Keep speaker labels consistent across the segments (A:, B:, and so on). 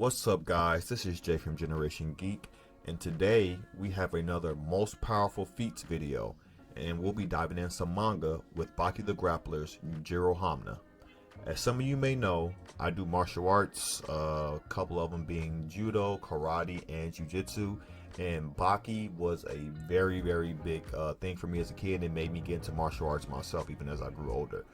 A: What's up, guys? This is Jay from Generation Geek, and today we have another most powerful feats video, and we'll be diving in some manga with Baki the Grappler's Yujiro Hanma. As some of you may know, I do martial arts, a couple of them being judo, karate, and jiu-jitsu, and Baki was a very big thing for me as a kid. It made me get into martial arts myself even as I grew older.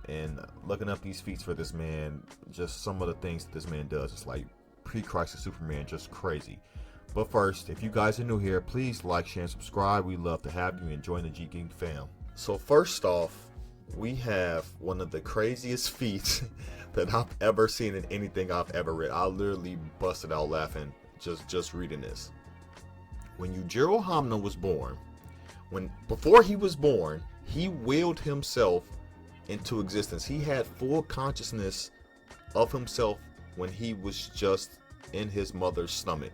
A: And looking up these feats for this man, just some of the things that this man does, it's like pre-Crisis Superman, just crazy. But first, if you guys are new here, please like, share, and subscribe. We love to have you and join the Geek fam. So first off, we have one of the craziest feats that I've ever seen in anything I've ever read. I literally busted out laughing just reading this. When Yujiro Hanma was born, before he was born, he willed himself into existence. He had full consciousness of himself when he was just in his mother's stomach.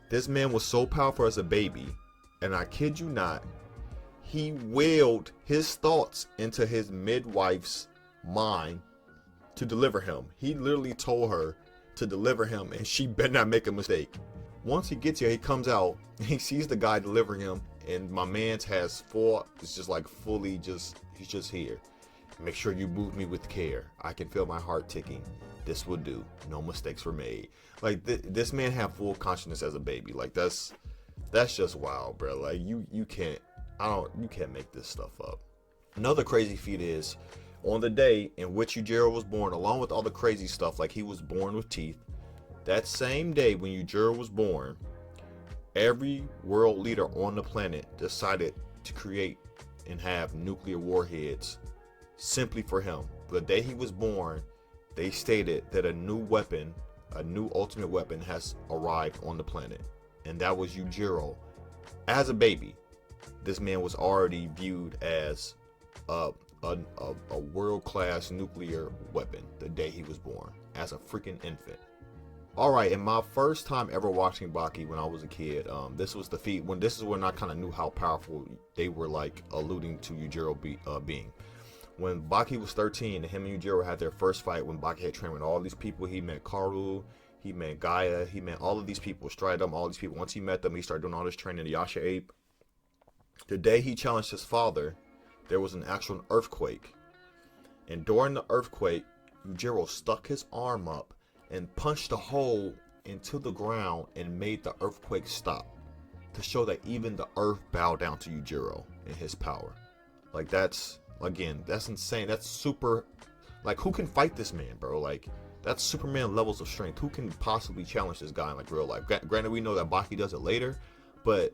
A: This man was so powerful as a baby, and I kid you not, he willed his thoughts into his midwife's mind to deliver him. He literally told her to deliver him, and she better not make a mistake. Once he gets here, he comes out, he sees the guy delivering him, and my man's has full, it's just like fully just, he's just here. Make sure you move me with care. I can feel my heart ticking. This will do. No mistakes were made. Like this man had full consciousness as a baby. Like that's just wild, bro. Like you can't make this stuff up. Another crazy feat is on the day in which Yujiro was born, along with all the crazy stuff, like he was born with teeth. That same day when Yujiro was born, every world leader on the planet decided to create and have nuclear warheads simply for him. The day he was born, they stated that a new weapon, a new ultimate weapon has arrived on the planet, and that was Yujiro. As a baby, this man was already viewed as a world-class nuclear weapon the day he was born, as a freaking infant. Alright, and my first time ever watching Baki when I was a kid, this was the feat, this is when I kind of knew how powerful they were, like alluding to Yujiro being. When Baki was 13 and him and Yujiro had their first fight, when Baki had trained with all these people, he met Karu, he met Gaia, he met all of these people, Stridum, all these people. Once he met them, he started doing all this training, the Yasha Ape. The day he challenged his father, there was an actual earthquake. And during the earthquake, Yujiro stuck his arm up and punched a hole into the ground and made the earthquake stop, to show that even the earth bowed down to Yujiro and his power. Like that's insane. That's super, like who can fight this man, bro? Like that's Superman levels of strength. Who can possibly challenge this guy in like real life? Granted, we know that Baki does it later, but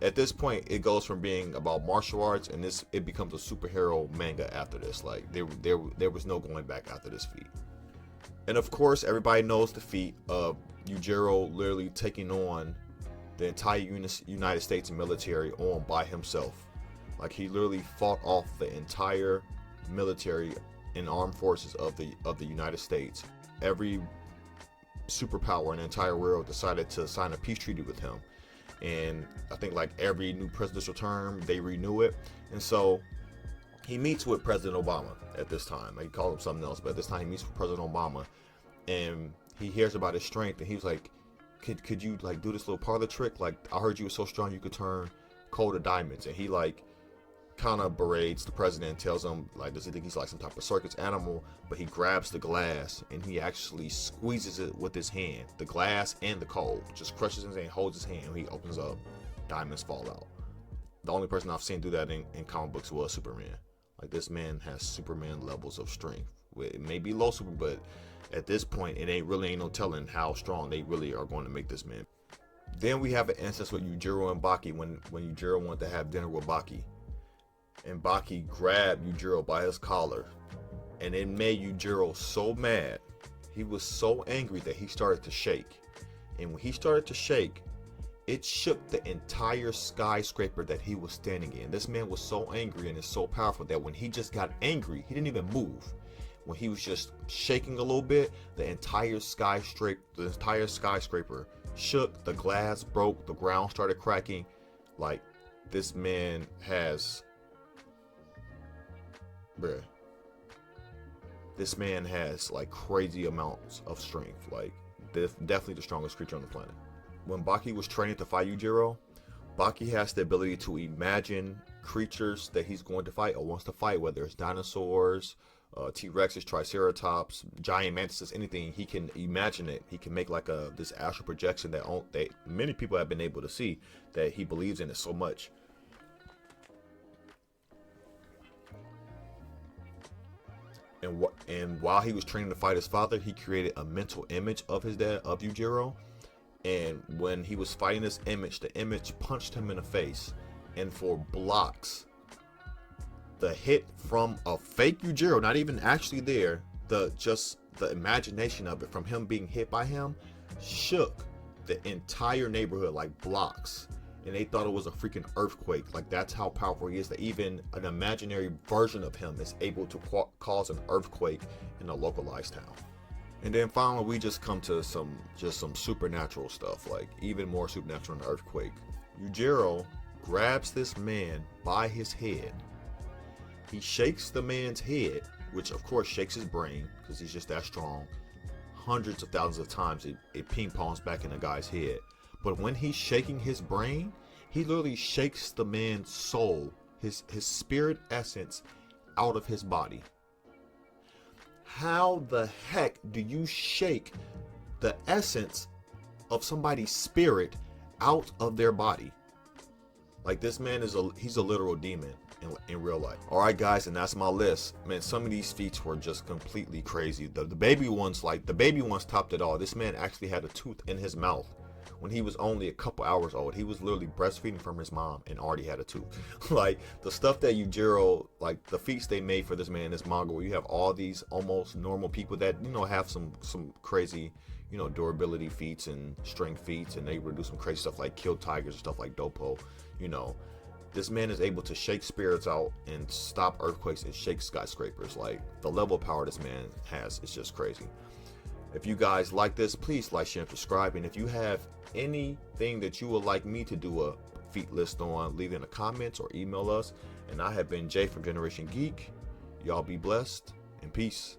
A: at this point it goes from being about martial arts and it becomes a superhero manga after this. Like there was no going back after this feat. And of course, everybody knows the feat of Yujiro literally taking on the entire United States military on by himself. Like he literally fought off the entire military and armed forces of the United States. Every superpower in the entire world decided to sign a peace treaty with him. And I think like every new presidential term, they renew it. And so he meets with President Obama at this time. Like, he called him something else, but at this time he meets with President Obama, and he hears about his strength, and he was like, could you like do this little parlor trick? Like, I heard you were so strong you could turn coal to diamonds. And he like kind of berates the president and tells him, like, does he think he's like some type of circus animal? But he grabs the glass and he actually squeezes it with his hand, the glass and the coal, just crushes his hand, holds his hand, and he opens up, diamonds fall out. The only person I've seen do that in comic books was Superman. Like, this man has Superman levels of strength. It may be low super, but at this point it ain't no telling how strong they really are going to make this man. Then we have an instance with Yujiro and Baki when Yujiro wanted to have dinner with Baki, and Baki grabbed Yujiro by his collar, and it made Yujiro so mad. He was so angry that he started to shake, and when he started to shake, it shook the entire skyscraper that he was standing in. This man was so angry and is so powerful that when he just got angry, he didn't even move. When he was just shaking a little bit, the entire skyscraper shook, the glass broke, the ground started cracking. Like, this man has, bruh, this man has like crazy amounts of strength. Like, definitely the strongest creature on the planet. When Baki was training to fight Yujiro, Baki has the ability to imagine creatures that he's going to fight or wants to fight, whether it's dinosaurs, T-Rexes, Triceratops, giant mantises, anything. He can imagine it. He can make like this astral projection that many people have been able to see, that he believes in it so much. And while he was training to fight his father, he created a mental image of his dad, of Yujiro. And when he was fighting this image, the image punched him in the face. And for blocks, the hit from a fake Yujiro, not even actually there, just the imagination of it from him being hit by him, shook the entire neighborhood like blocks. And they thought it was a freaking earthquake. Like, that's how powerful he is, that even an imaginary version of him is able to cause an earthquake in a localized town. And then finally, we just come to some supernatural stuff, like even more supernatural than an earthquake. Yujiro grabs this man by his head. He shakes the man's head, which of course shakes his brain because he's just that strong. Hundreds of thousands of times it ping pongs back in the guy's head. But when he's shaking his brain, he literally shakes the man's soul, his spirit essence, out of his body. How the heck do you shake the essence of somebody's spirit out of their body? Like, this man he's a literal demon in real life. All right, guys, and that's my list. Man, some of these feats were just completely crazy. The baby ones topped it all. This man actually had a tooth in his mouth when he was only a couple hours old. He was literally breastfeeding from his mom and already had a tooth. Like, the stuff that Yujiro, like the feats they made for this man in this manga, where you have all these almost normal people that, you know, have some crazy, you know, durability feats and strength feats, and they would do some crazy stuff like kill tigers and stuff like Dopo. You know, this man is able to shake spirits out and stop earthquakes and shake skyscrapers. Like, the level of power this man has is just crazy. If you guys like this, please like, share, and subscribe. And if you have anything that you would like me to do a feat list on, leave it in the comments or email us. And I have been Jay from Generation Geek. Y'all be blessed and peace.